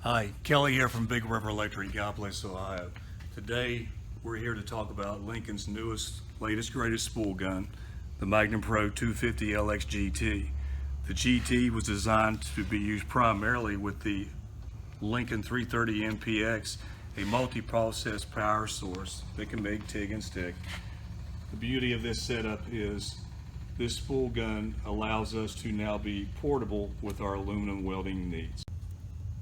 Hi, Kelly here from Big River Electric, In Gallipolis, Ohio. Today we're here to talk about Lincoln's latest, greatest spool gun, the Magnum PRO 250 LX GT. The GT was designed to be used primarily with the Lincoln 330 MPX, a multi-process power source that can make TIG and stick. The beauty of this setup is this spool gun allows us to now be portable with our aluminum welding needs.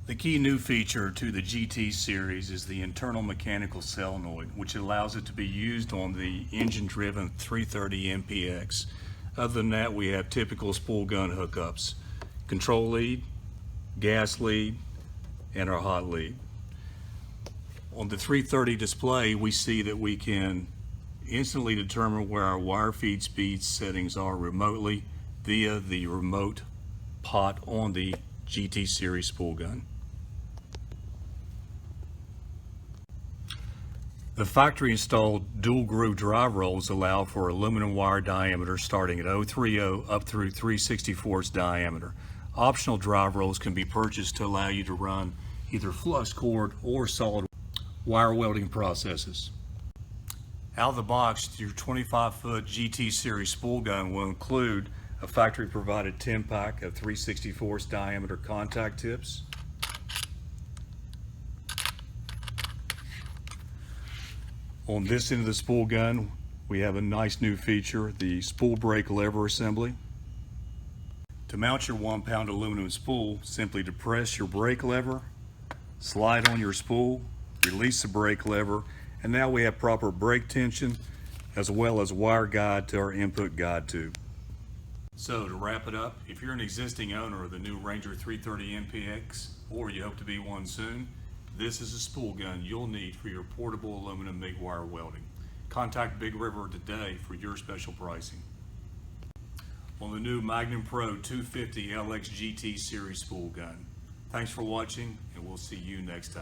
The key new feature to the GT series is the internal mechanical solenoid, which allows it to be used on the engine-driven 330 MPX. Other than that, we have typical spool gun hookups: control lead, gas lead, and our hot lead. On the 330 display, we see that we can instantly determine where our wire feed speed settings are remotely via the remote pot on the GT series spool gun. The factory installed dual groove drive rolls allow for aluminum wire diameter starting at 030 up through 3/64 diameter. Optional drive rolls can be purchased to allow you to run either flux cord or solid wire welding processes. Out of the box, your 25-foot GT series spool gun will include a factory provided 10-pack of 3/64 diameter contact tips, on this end of the spool gun, we have a nice new feature, the spool brake lever assembly. To mount your 1-pound aluminum spool, simply depress your brake lever, slide on your spool, release the brake lever, and now we have proper brake tension as well as wire guide to our input guide tube. So to wrap it up, if you're an existing owner of the new Ranger 330 MPX or you hope to be one soon, this is a spool gun you'll need for your portable aluminum MIG wire welding. Contact Big River today for your special pricing on the new Magnum PRO 250 LX GT series spool gun. Thanks for watching, and we'll see you next time.